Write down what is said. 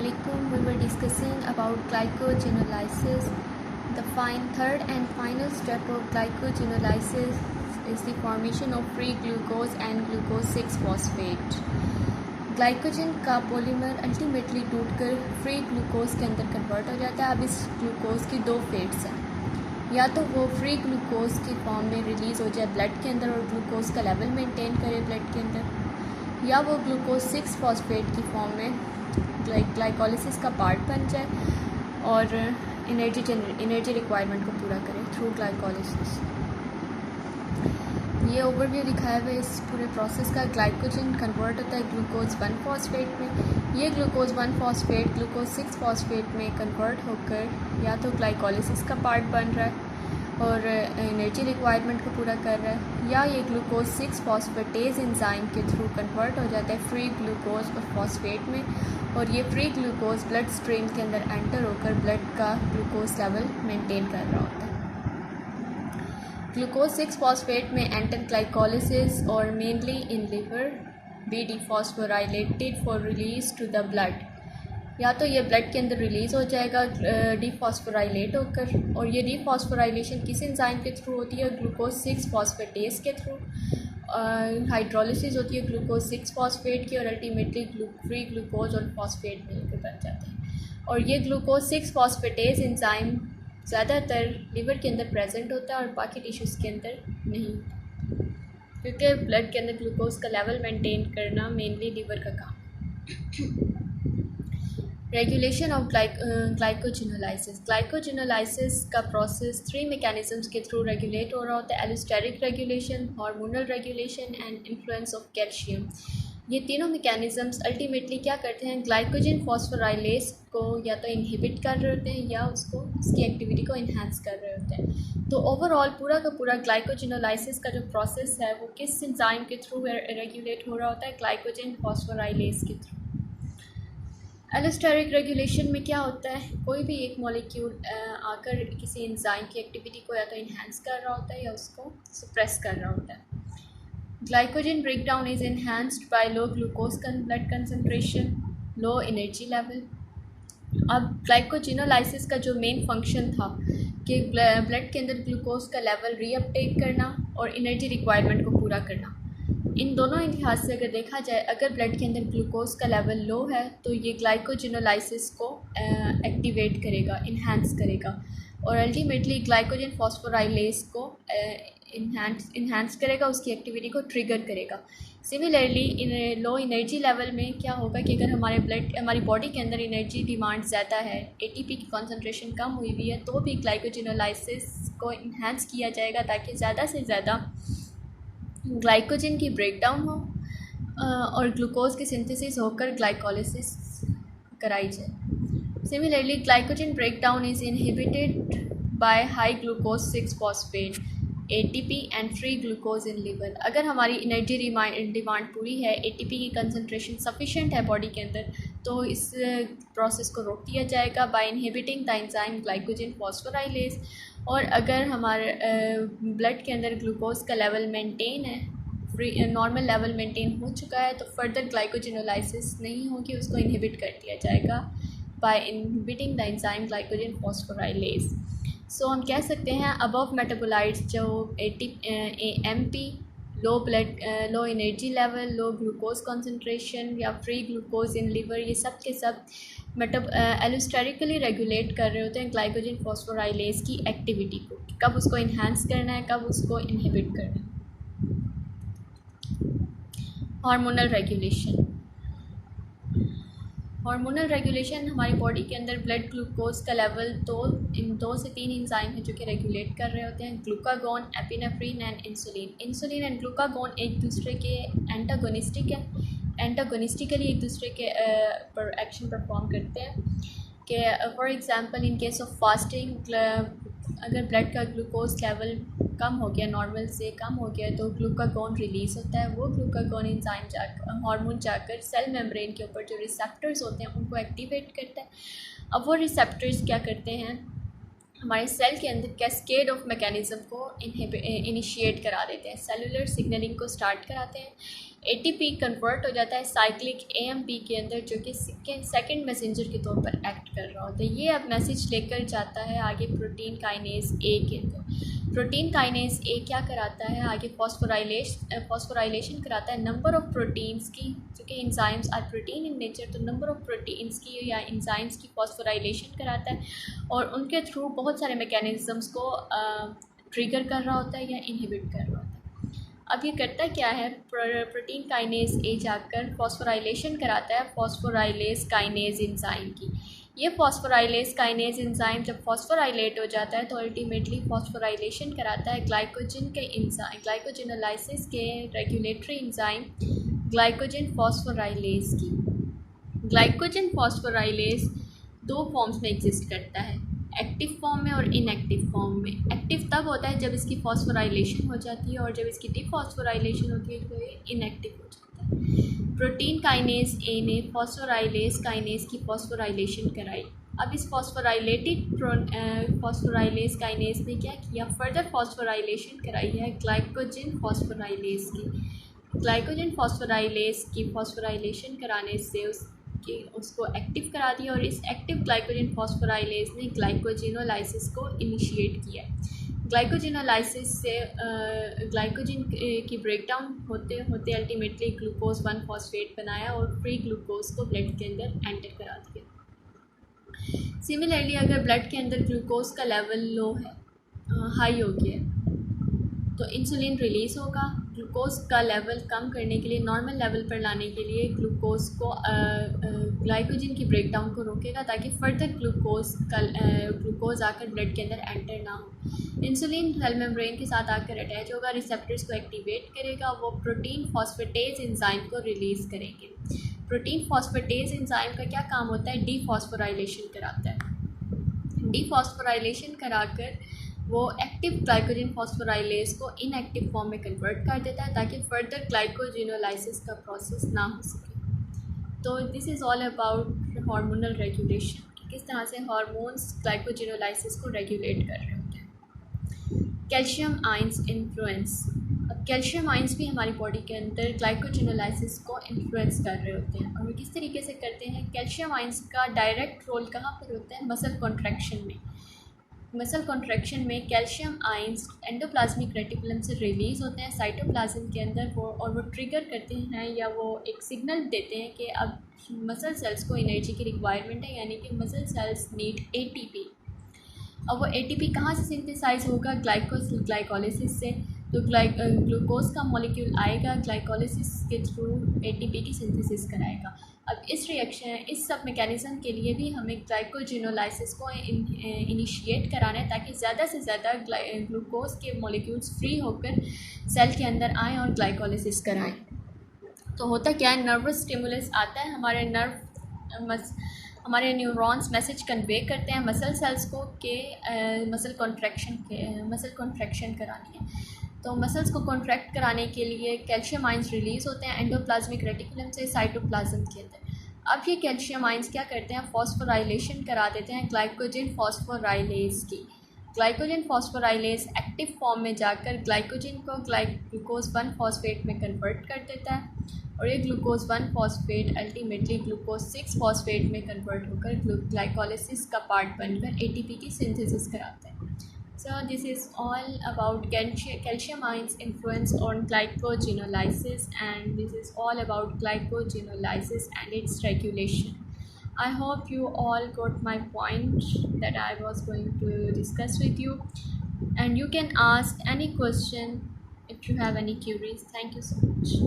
Assalamualaikum. We were discussing about glycogenolysis. The third and final step of glycogenolysis is the formation of free glucose and glucose 6-phosphate. Glycogen का polymer ultimately टूटकर free glucose के अंदर convert हो जाता है। अब इस glucose की दो फेट्स हैं, या तो वो फ्री ग्लूकोज की फॉर्म में रिलीज़ हो जाए ब्लड के अंदर और ग्लूकोज का लेवल मेंटेन करे ब्लड के अंदर, या वो ग्लूकोज 6-फॉस्फेट की फॉर्म में ग्लाइकोलिसिस का पार्ट बन जाए और एनर्जी रिक्वायरमेंट को पूरा करे थ्रू ग्लाइकोलिसिस। ये ओवरव्यू दिखाया हुआ है इस पूरे प्रोसेस का। ग्लाइकोजन कन्वर्ट होता है ग्लूकोज 1-फॉस्फेट में। ये ग्लूकोज 1-फॉस्फेट ग्लूकोज 6-फॉस्फेट में कन्वर्ट होकर या तो ग्लाइकोलिसिस का पार्ट बन रहा है और एनर्जी रिक्वायरमेंट को पूरा कर रहा है, या ये ग्लूकोज 6-फॉस्फेटेज एंजाइम के थ्रू कन्वर्ट हो जाता है फ्री ग्लूकोज और फॉस्फेट में, और ये फ्री ग्लूकोज ब्लड स्ट्रीम के अंदर एंटर होकर ब्लड का ग्लूकोज लेवल मेंटेन कर रहा होता है। ग्लूकोज 6-फॉस्फेट में एंटर ग्लाइकोलिसिस और mainly in liver be dephosphorylated for release to the blood, या तो ये ब्लड के अंदर रिलीज़ हो जाएगा डिफॉस्फोराइलेट होकर, और ये डिफॉस्फोराइलेशन किस एंजाइम के थ्रू होती है? ग्लूकोज 6-फॉस्फेटेज के थ्रू। हाइड्रोलिसिस होती है ग्लूकोज 6-फॉस्फेट की और अल्टीमेटली फ्री ग्लूकोज और फॉस्फेट मिलकर बन जाते हैं। और ये ग्लूकोज 6-फॉस्फेटेज एंजाइम ज़्यादातर लिवर के अंदर प्रेजेंट होता है और बाकी टिश्यूज़ के अंदर नहीं, क्योंकि ब्लड के अंदर ग्लूकोज का लेवल मेंटेन करना मेनली लिवर का काम है। Regulation of glycogenolysis. ग्लाइकोजेनोलाइसिस का प्रोसेस 3 मैकेनिज़म्स के थ्रू रेगुलेट हो रहा होता है: allosteric regulation, hormonal regulation and influence of calcium. ये तीनों मैकेनिज़म्स अल्टीमेटली क्या करते हैं? ग्लाइकोजन फॉस्फोराइलेज को या तो इनहिबिट कर रहे होते हैं या उसको उसकी एक्टिविटी को इन्हांस कर रहे होते हैं। तो ओवरऑल पूरा का पूरा ग्लाइकोजेनोलाइसिस का जो प्रोसेस है वो किस एंजाइम के थ्रू रेगुलेट हो रहा होता है? ग्लाइकोजन फॉस्फोराइलेज के थ्रू। एलोस्टेरिक रेगुलेशन में क्या होता है? कोई भी एक मॉलिक्यूल आकर किसी एंजाइम की एक्टिविटी को या तो इन्हांस कर रहा होता है या उसको सप्रेस कर रहा होता है। Glycogen breakdown is enhanced by low glucose blood concentration, low energy level. अब ग्लाइकोजेनोलाइसिस का जो मेन फंक्शन था कि ब्लड के अंदर ग्लूकोज का लेवल रीअपटेक करना और एनर्जी रिक्वायरमेंट को पूरा करना, इन दोनों लिहाज से अगर देखा जाए, अगर ब्लड के अंदर ग्लूकोज का लेवल लो है तो ये ग्लाइकोजेनोलाइसिस को एक्टिवेट करेगा, इन्हांस करेगा और अल्टीमेटली ग्लाइकोजन फॉस्फोराइलेज को इन्हांस करेगा, उसकी एक्टिविटी को ट्रिगर करेगा। Similarly in low energy level में क्या होगा कि अगर हमारी बॉडी के अंदर एनर्जी डिमांड ज़्यादा है, एटीपी की कॉन्सेंट्रेशन कम हुई हुई है, तो भी ग्लाइकोजेनोलाइसिस को इन्हांस किया जाएगा ताकि ज़्यादा से ज़्यादा ग्लाइकोजन की ब्रेकडाउन हो और ग्लूकोज की सिंथेसिस होकर ग्लाइकोलिसिस कराई जाए। Similarly glycogen breakdown is inhibited by high glucose six phosphate ATP and free glucose in liver. अगर हमारी एनर्जी डिमांड पूरी है, एटीपी की कंसंट्रेशन सफिशेंट है बॉडी के अंदर, तो इस प्रोसेस को रोक दिया जाएगा by inhibiting the enzyme glycogen phosphorylase. और अगर हमारे ब्लड के अंदर ग्लूकोज का लेवल मेंटेन है, नॉर्मल लेवल मेंटेन हो चुका है, तो फर्दर ग्लाइकोजेनोलाइसिस नहीं होगी, उसको इनहिबिट कर दिया जाएगा by inhibiting the enzyme glycogen phosphorylase. So हम कह सकते हैं अबव मेटाबोलाइट्स जो MP, low energy level, low glucose concentration या फ्री ग्लूकोज इन लिवर, ये सब के सब एलोस्टेरिकली रेगुलेट कर रहे होते हैं ग्लाइकोजन फॉस्फोराइलेज की एक्टिविटी को, कब उसको इन्हांस करना है, कब उसको इनहिबिट करना है। Hormonal regulation. हार्मोनल रेगुलेशन हमारी बॉडी के अंदर ब्लड ग्लूकोज का लेवल इन 2 से 3 एंजाइम है जो कि रेगुलेट कर रहे होते हैं: glucagon, epinephrine and insulin. Insulin and glucagon एक दूसरे के एंटागोनिस्टिक है, एंटागोनिस्टिकली एक दूसरे के पर एक्शन परफॉर्म करते हैं। कि for example in case of fasting, अगर ब्लड का ग्लूकोज लेवल कम हो गया, नॉर्मल से कम हो गया, तो ग्लूकागोन रिलीज़ होता है। वो ग्लूकागोन एंजाइम हार्मोन जाकर सेल मेम्ब्रेन के ऊपर जो रिसेप्टर्स होते हैं उनको एक्टिवेट करता है। अब वो रिसेप्टर्स क्या करते हैं? हमारे सेल के अंदर कैस्केड ऑफ मैकेनिज़्म को इनिशिएट करा देते हैं, सेलुलर सिग्नलिंग को स्टार्ट कराते हैं। ATP कन्वर्ट हो जाता है साइक्लिक AMP के अंदर, जो कि सेकंड मैसेंजर के तौर पर एक्ट कर रहा होता है। ये अब मैसेज लेकर जाता है आगे प्रोटीन काइनेज A के अंदर। प्रोटीन काइनेज A क्या कराता है आगे, फॉस्फोराइलेशन कराता है नंबर ऑफ प्रोटीन्स की, क्योंकि enzymes are protein in nature, तो नंबर ऑफ प्रोटीन्स की या एंजाइम्स की फॉस्फोराइलेशन कराता है और उनके थ्रू बहुत सारे मैकेनिज़म्स को ट्रिगर कर रहा होता है या इनहिबिट कर रहा होता है। अब ये करता क्या है, प्रोटीन काइनेज A जाकर फॉस्फोराइलेशन कराता है फॉस्फोराइलेज काइनेज एंजाइम की। ये फॉस्फोराइलेज काइनेज एंजाइम जब फॉस्फोराइलेट हो जाता है तो अल्टीमेटली फॉस्फोराइलेशन कराता है ग्लाइकोजन के एंजाइम, ग्लाइकोजिनोलाइसिस के रेगुलेटरी एंजाइम ग्लाइकोजन फॉस्फोराइलेज की। ग्लाइकोजन फॉस्फोराइलेज दो फॉर्म्स में एग्जिस्ट करता है, एक्टिव फॉर्म में और इनएक्टिव फॉर्म में। एक्टिव तब होता है जब इसकी फॉस्फोराइलेशन हो जाती है और जब इसकी डिफॉस्फोराइलेशन होती है तो ये इनएक्टिव हो जाता है। प्रोटीन काइनेज A ने फॉस्फोराइलेज काइनेज की फॉस्फोराइलेशन कराई। अब इस फॉस्फोराइलेज काइनेज ने क्या किया, फर्दर फॉस्फोराइलेशन कराई है ग्लाइकोजन फॉस्फोराइलेज की। ग्लाइकोजन फॉस्फोराइलेज की फॉस्फोराइलेशन कराने से उसको एक्टिव करा दिया और इस एक्टिव ग्लाइकोजन फॉस्फोराइलेज ने ग्लाइकोजिनोलाइसिस को इनिशिएट किया। ग्लाइकोजिनोलाइसिस से ग्लाइकोजन की ब्रेकडाउन होते होते अल्टीमेटली ग्लूकोज 1 फॉस्फेट बनाया और फ्री ग्लूकोज को ब्लड के अंदर एंटर करा दिया। सिमिलरली अगर ब्लड के अंदर ग्लूकोज का लेवल लो है, हाई हो गया, तो इंसुलिन रिलीज़ होगा। ग्लूकोज का लेवल कम करने के लिए, नॉर्मल लेवल पर लाने के लिए ग्लूकोज को ग्लाइकोजन की ब्रेकडाउन को रोकेगा ताकि फर्दर ग्लूकोज आकर ब्लड के अंदर एंटर ना हो। इंसुलिन सेल मेम्ब्रेन के साथ आकर अटैच होगा, रिसेप्टर्स को एक्टिवेट करेगा, वो प्रोटीन फॉस्फेटेज एंजाइम को रिलीज़ करेंगे। प्रोटीन फॉस्फेटेज एंजाइम का क्या काम होता है, डीफॉस्फोराइलेशन कराता है। डीफॉस्फोराइलेशन कराकर वो एक्टिव ग्लाइकोजन फॉस्फोराइलेज को इनएक्टिव फॉर्म में कन्वर्ट कर देता है ताकि फर्दर ग्लाइकोजिनोलाइसिस का प्रोसेस ना हो सके। तो this is all about hormonal regulation, किस तरह से हार्मोन्स ग्लाइकोजिनोलाइसिस को रेगुलेट कर रहे होते हैं। कैल्शियम आयंस इन्फ्लुएंस, अब कैल्शियम आयंस भी हमारी बॉडी के अंदर ग्लाइकोजिनोलाइसिस को इन्फ्लुएंस कर रहे होते हैं और वो किस तरीके से करते हैं। कैल्शियम आयंस का डायरेक्ट रोल कहाँ पर होता है, मसल कॉन्ट्रैक्शन में। मसल कॉन्ट्रैक्शन में कैल्शियम आयंस एंडोप्लाज्मिक रेटिकुलम से रिलीज़ होते हैं साइटोप्लाज्म के अंदर और वो ट्रिगर करते हैं या वो एक सिग्नल देते हैं कि अब मसल सेल्स को एनर्जी की रिक्वायरमेंट है, यानी कि मसल सेल्स नीड ATP। अब वो ATP कहाँ से सिंथेसाइज होगा, ग्लाइकोलिसिस से। तो ग्लूकोज का मॉलिक्यूल आएगा, ग्लाइकोलिसिस के थ्रू ATP की सिंथेसिस कराएगा। अब इस सब मैकेनिज़्म के लिए भी हमें ग्लाइकोजिनोलाइसिस को इनिशिएट कराना है ताकि ज़्यादा से ज़्यादा ग्लूकोज के मॉलिक्यूल्स फ्री होकर सेल के अंदर आएँ और ग्लाइकोलिसिस कराएं। तो होता क्या है, नर्वस स्टिमुलस आता है, हमारे न्यूरॉन्स मैसेज कन्वे करते हैं मसल सेल्स को कि मसल कॉन्ट्रैक्शन करानी है। तो मसल्स को कॉन्ट्रैक्ट कराने के लिए कैल्शियम आयंस रिलीज़ होते हैं एंडोप्लाज्मिक रेटिकुलम से साइटोप्लाज्म के अंदर। अब ये कैल्शियम आयंस क्या करते हैं, फॉस्फोराइलेशन करा देते हैं ग्लाइकोजन फॉस्फोराइलेज की। ग्लाइकोजन फॉस्फोराइलेज एक्टिव फॉर्म में जाकर ग्लाइकोजन को ग्लूकोज 1 फॉस्फेट में कन्वर्ट कर देता है और ये glucose 1 phosphate ultimately glucose 6 phosphate में कन्वर्ट होकर ग्लाइकोलिसिस का पार्ट बनकर ATP की सिंथेसिस कराता है। So this is all about calcium ions influence on glycogenolysis, and this is all about glycogenolysis and its regulation. I hope you all got my point that I was going to discuss with you, and you can ask any question if you have any queries. Thank you so much.